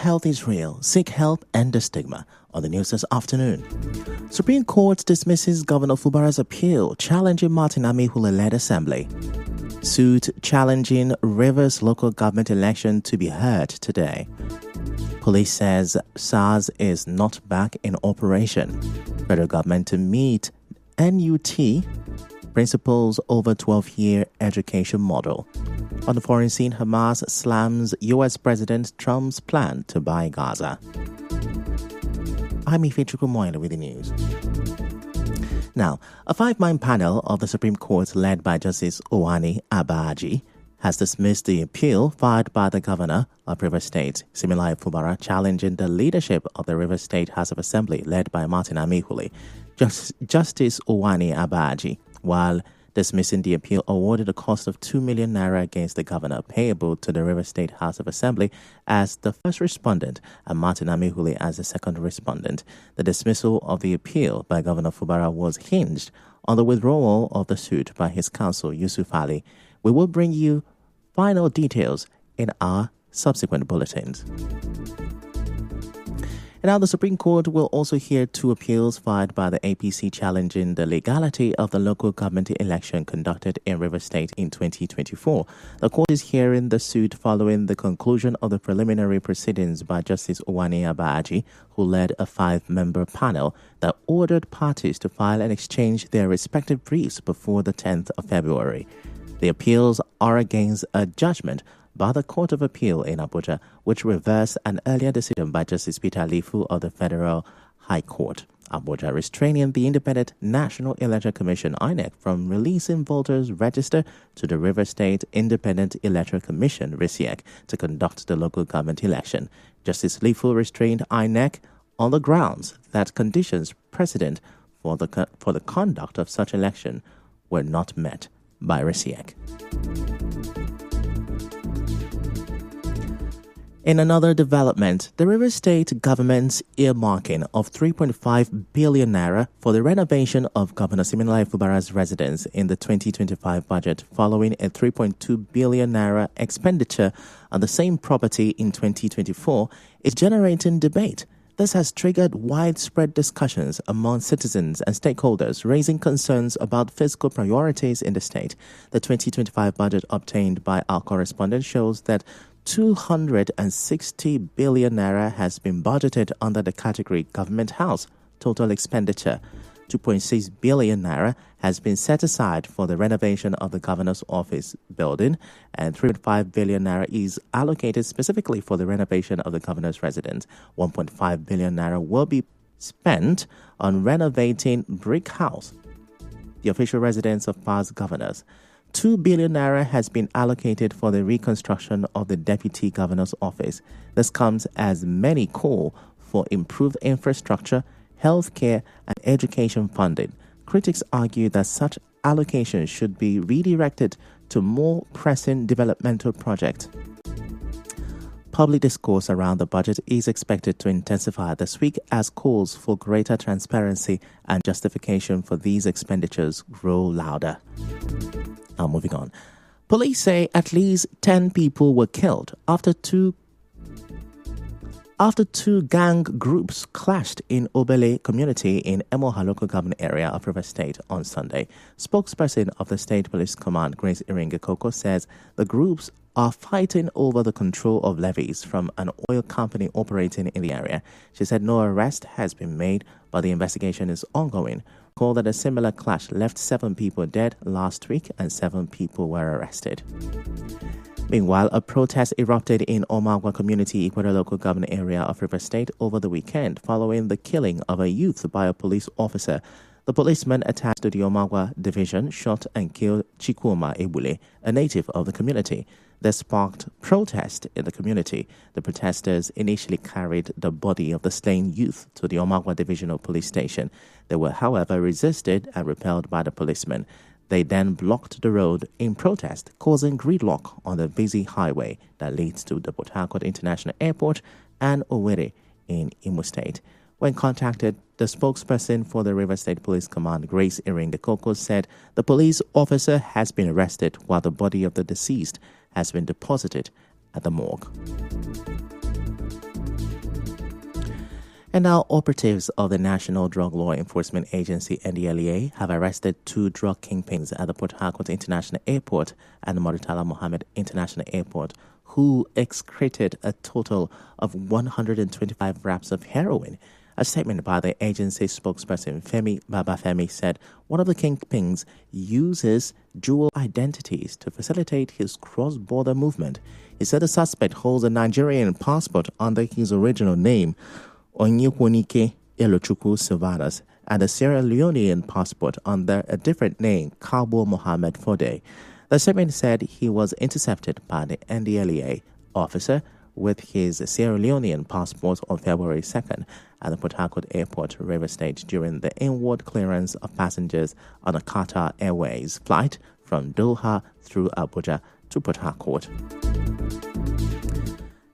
health is real. Seek help and the stigma. On the news this afternoon, Supreme Court dismisses Governor Fubara's appeal challenging Martin Amihule-led assembly. Suit challenging Rivers local government election to be heard today. Police says SARS is not back in operation. Federal government to meet NUT principles over 12-year education model. On the foreign scene, Hamas slams U.S. President Trump's plan to buy Gaza. I'm Ifechuku Moyle with the news. Now, a 5-man panel of the Supreme Court led by Justice Uwani Abaji has dismissed the appeal filed by the governor of Rivers State, Siminalayi Fubara, challenging the leadership of the Rivers State House of Assembly led by Martin Amihule. Justice Uwani Abaji, while dismissing the appeal, awarded a cost of 2 million naira against the governor payable to the Rivers State House of Assembly as the first respondent and Martin Amihule as the second respondent. The dismissal of the appeal by Governor Fubara was hinged on the withdrawal of the suit by his counsel, Yusuf Ali. We will bring you final details in our subsequent bulletins. And now the Supreme Court will also hear 2 appeals filed by the APC challenging the legality of the local government election conducted in Rivers State in 2024. The court is hearing the suit following the conclusion of the preliminary proceedings by Justice Uwani Abaji, who led a 5-member panel that ordered parties to file and exchange their respective briefs before the 10th of February. The appeals are against a judgment by the Court of Appeal in Abuja, which reversed an earlier decision by Justice Peter Alifu of the Federal High Court, Abuja, restraining the Independent National Electoral Commission (INEC) from releasing voters' register to the River State Independent Electoral Commission (RISIEC) to conduct the local government election. Justice Alifu restrained INEC on the grounds that conditions precedent for the conduct of such election were not met by RISIEC. In another development, the Rivers State government's earmarking of 3.5 billion naira for the renovation of Governor Siminalayi Fubara's residence in the 2025 budget following a 3.2 billion naira expenditure on the same property in 2024 is generating debate. This has triggered widespread discussions among citizens and stakeholders, raising concerns about fiscal priorities in the state. The 2025 budget obtained by our correspondent shows that 260 billion naira has been budgeted under the category Government House. Total expenditure 2.6 billion naira has been set aside for the renovation of the governor's office building, and 3.5 billion naira is allocated specifically for the renovation of the governor's residence. 1.5 billion naira will be spent on renovating Brick House, the official residence of past governors. 2 billion naira has been allocated for the reconstruction of the deputy governor's office. This comes as many call for improved infrastructure, healthcare, and education funding. Critics argue that such allocations should be redirected to more pressing developmental projects. Public discourse around the budget is expected to intensify this week as calls for greater transparency and justification for these expenditures grow louder. Now moving on. Police say at least 10 people were killed after two gang groups clashed in Obele community in Emoha local government area of Rivers State on Sunday. Spokesperson of the State Police Command, Grace Iringekoko, says the groups are fighting over the control of levies from an oil company operating in the area. She said no arrest has been made, but the investigation is ongoing. Recall that a similar clash left 7 people dead last week and 7 people were arrested. Meanwhile, a protest erupted in Omagwa community, Ecuador local government area of Rivers State over the weekend following the killing of a youth by a police officer. The policeman attached to the Omagwa division shot and killed Chikwuma Ebule, a native of the community. This sparked protest in the community. The protesters initially carried the body of the slain youth to the Omagwa Divisional Police Station. They were, however, resisted and repelled by the policemen. They then blocked the road in protest, causing gridlock on the busy highway that leads to the Port Harcourt International Airport and Owerri in Imo State. When contacted, the spokesperson for the Rivers State Police Command, Grace Iringekoko, said the police officer has been arrested while the body of the deceased has been deposited at the morgue. And now operatives of the National Drug Law Enforcement Agency, NDLEA, have arrested 2 drug kingpins at the Port Harcourt International Airport and the Murtala Mohammed International Airport, who excreted a total of 125 wraps of heroin. A statement by the agency spokesperson Femi Babafemi said one of the kingpins uses dual identities to facilitate his cross-border movement. He said the suspect holds a Nigerian passport under his original name, Onyekwonike Elochukwu Silvanus, and a Sierra Leonean passport under a different name, Kabo Mohammed Fode. The statement said he was intercepted by the NDLEA officer with his Sierra Leonean passport on February 2nd at the Port Harcourt Airport, River State, during the inward clearance of passengers on a Qatar Airways flight from Doha through Abuja to Port Harcourt.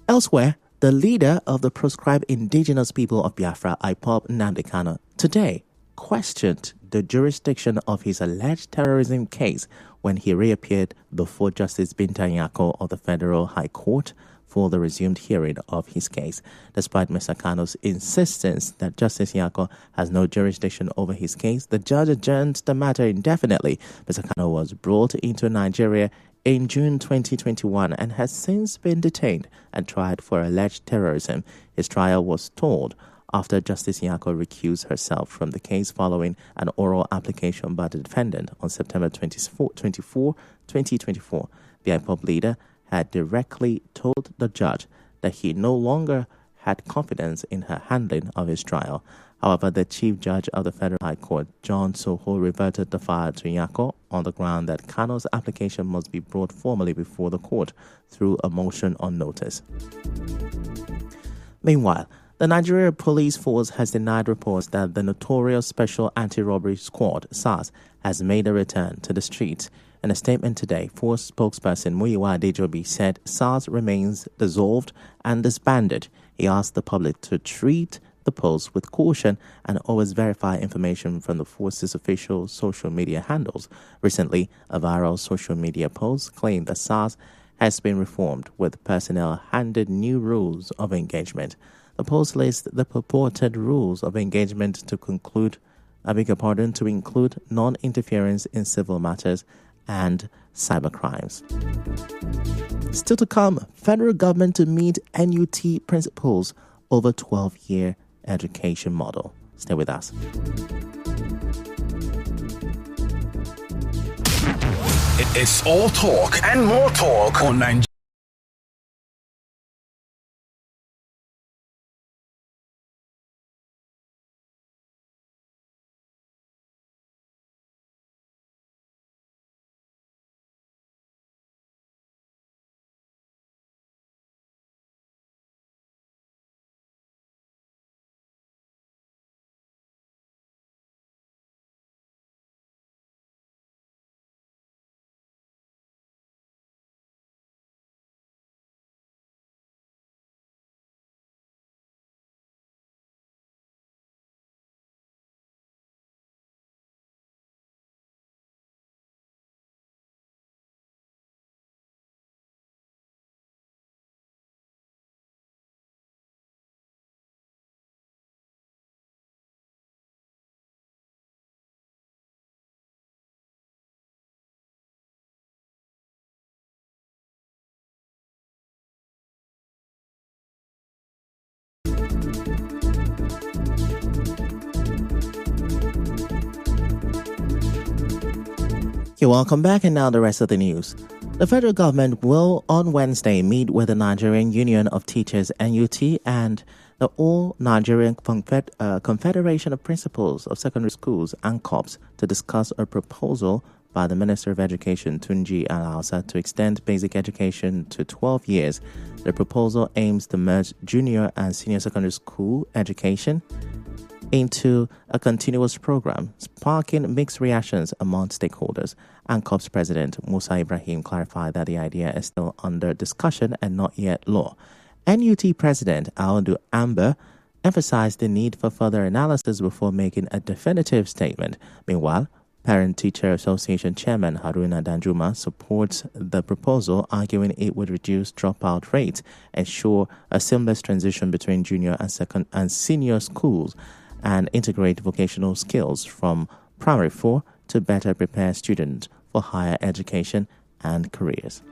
Elsewhere, the leader of the proscribed indigenous people of Biafra, IPOB Nnamdi Kanu, today questioned the jurisdiction of his alleged terrorism case when he reappeared before Justice Binta Nyako of the Federal High Court for the resumed hearing of his case. Despite Mr. Kanu's insistence that Justice Nyako has no jurisdiction over his case, the judge adjourned the matter indefinitely. Mr. Kanu was brought into Nigeria in June 2021 and has since been detained and tried for alleged terrorism. His trial was stalled after Justice Nyako recused herself from the case following an oral application by the defendant on September 24, 2024. The IPOB leader had directly told the judge that he no longer had confidence in her handling of his trial. However, the Chief Judge of the Federal High Court, John Soho, reverted the file to Nyako on the ground that Kanu's application must be brought formally before the court through a motion on notice. Meanwhile, the Nigeria Police Force has denied reports that the notorious Special Anti-Robbery Squad, SARS, has made a return to the streets. In a statement today, Force spokesperson Muyiwa Adejobi said SARS remains dissolved and disbanded. He asked the public to treat the post with caution and always verify information from the force's official social media handles. Recently, a viral social media post claimed that SARS has been reformed, with personnel handed new rules of engagement. The post lists the purported rules of engagement to include non-interference in civil matters and cybercrimes. Still to come, federal government to meet NUT principals over 12-year education model. Stay with us. It's all talk and more talk on Nigeria. You're welcome back, and now the rest of the news. The federal government will on Wednesday meet with the Nigerian Union of Teachers NUT and the All Nigerian Confederation of Principals of Secondary Schools ANCOPS to discuss a proposal by the Minister of Education Tunji Alhausa to extend basic education to 12 years. The proposal aims to merge junior and senior secondary school education into a continuous program, sparking mixed reactions among stakeholders. ANCOPS President Musa Ibrahim clarified that the idea is still under discussion and not yet law. NUT President Audu Amber emphasized the need for further analysis before making a definitive statement. Meanwhile, Parent-Teacher Association Chairman Haruna Danjuma supports the proposal, arguing it would reduce dropout rates, ensure a seamless transition between junior and senior schools, and integrate vocational skills from primary 4 to better prepare students for higher education and careers.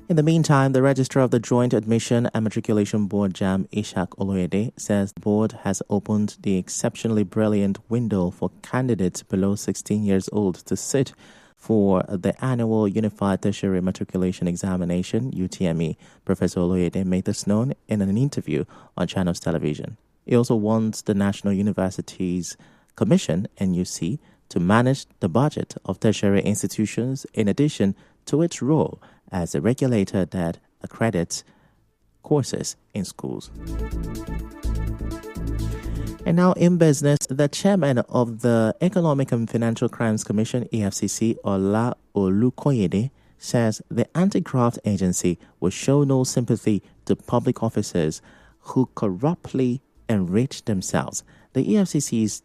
In the meantime, the Registrar of the Joint Admission and Matriculation Board, JAMB, Ishaq Oloyede, says the board has opened the exceptionally brilliant window for candidates below 16 years old to sit for the annual Unified Tertiary Matriculation Examination, UTME. Professor Oloyede made this known in an interview on Channels Television. He also wants the National Universities Commission, NUC, to manage the budget of tertiary institutions in addition to its role as a regulator that accredits courses in schools. And now in business, the chairman of the Economic and Financial Crimes Commission, EFCC, Ola Olukoyede, says the anti-graft agency will show no sympathy to public officers who corruptly enrich themselves. The EFCC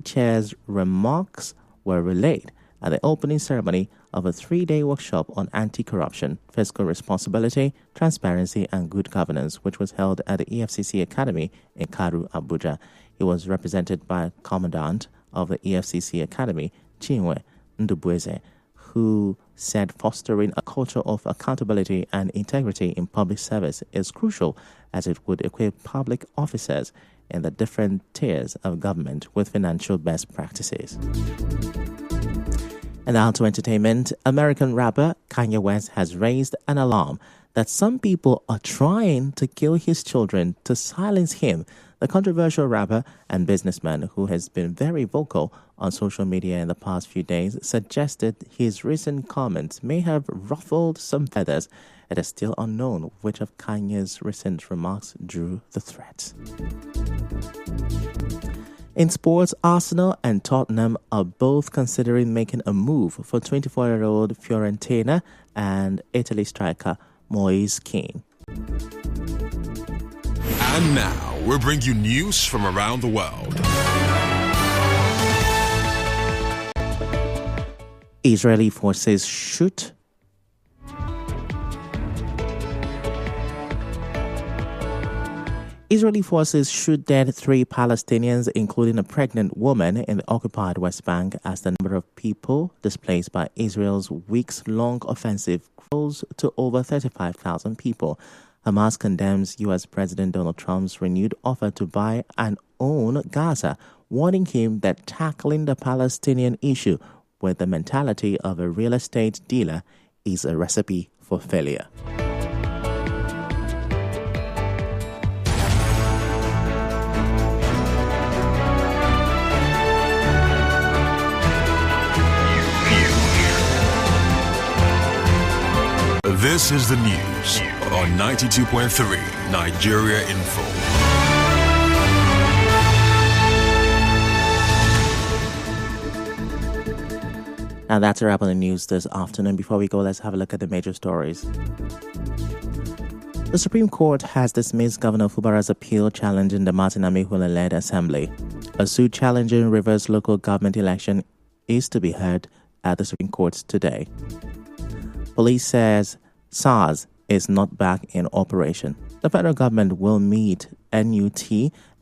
chair's remarks were relayed at the opening ceremony of a 3-day workshop on anti-corruption, fiscal responsibility, transparency, and good governance, which was held at the EFCC Academy in Karu, Abuja. He was represented by Commandant of the EFCC Academy, Chinwe Ndubueze, who said fostering a culture of accountability and integrity in public service is crucial, as it would equip public officers in the different tiers of government with financial best practices. And now to entertainment. American rapper Kanye West has raised an alarm that some people are trying to kill his children to silence him. The controversial rapper and businessman, who has been very vocal on social media in the past few days, suggested his recent comments may have ruffled some feathers. It is still unknown which of Kanye's recent remarks drew the threat. In sports, Arsenal and Tottenham are both considering making a move for 24-year-old Fiorentina and Italy striker Moise Kean. And now, we bring you news from around the world. Israeli forces shoot dead 3 Palestinians, including a pregnant woman, in the occupied West Bank as the number of people displaced by Israel's weeks-long offensive grows to over 35,000 people. Hamas condemns U.S. President Donald Trump's renewed offer to buy and own Gaza, warning him that tackling the Palestinian issue with the mentality of a real estate dealer is a recipe for failure. This is the news on 92.3 Nigeria Info. And that's a wrap on the news this afternoon. Before we go, let's have a look at the major stories. The Supreme Court has dismissed Governor Fubara's appeal challenging the Martin Amihule-led assembly. A suit challenging Rivers local government election is to be heard at the Supreme Court today. Police says SARS is not back in operation. The federal government will meet NUT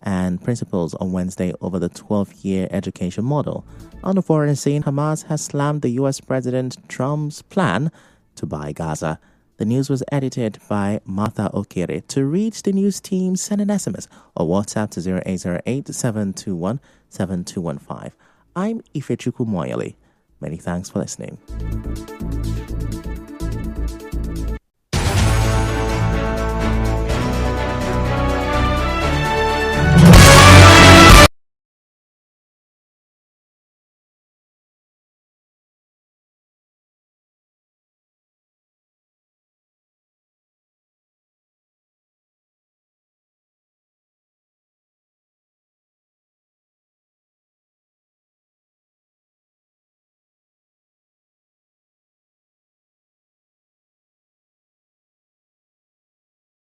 and principals on Wednesday over the 12-year education model. On the foreign scene, Hamas has slammed the U.S. President Trump's plan to buy Gaza. The news was edited by Martha Okere. To reach the news team, send an SMS or WhatsApp to 0808-721-7215. I'm Ifechukwu Moyali. Many thanks for listening.